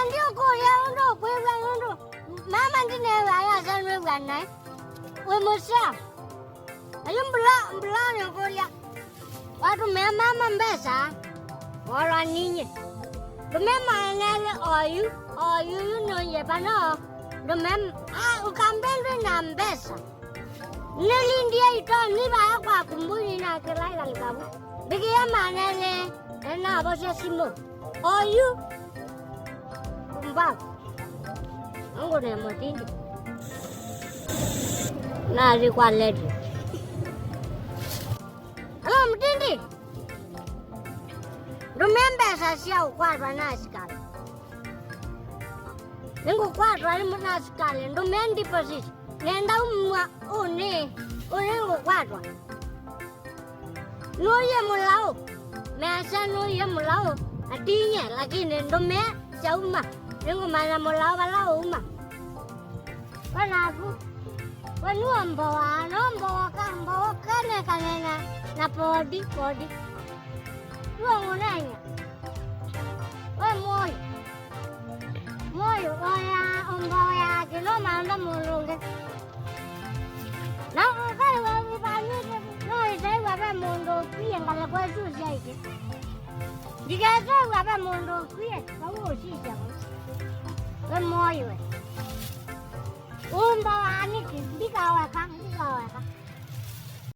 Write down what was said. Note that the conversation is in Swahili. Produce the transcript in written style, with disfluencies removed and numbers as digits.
ndio Korea ndo kwewa ndo. Mama ndine aya sanwe wanai. We musa. Ayum bla ni Korea. Watu mama mbesa. Wala ninyi. Remember nele oyu no ye bano. Ukambendwe na mbesa. Nilindia ito ni ba kwa kumbuni na kelai lang kabu. Bigiya manele na bose simo. Oyu kumbak. Ango ne motindi. Na ri kwa ledi. Hello motindi. Remember sasia ukwa na skala. Nengo kwatwa ni muna skale ndo mendi posis nenda umwa une ngo kwatwa no ye mulao me asa no ye mulao atinya lakini ndo me chauma nengo mana mulao balao uma wanaku wanua mboa kane na podi tuongonanya we moyo oya kilo manda mulunge na kai wa bani no sai wa ba mundo pie ngala kwa susi aike digaza wa ba mundo pie ba wo shisha we moyo ani ki dikawa ka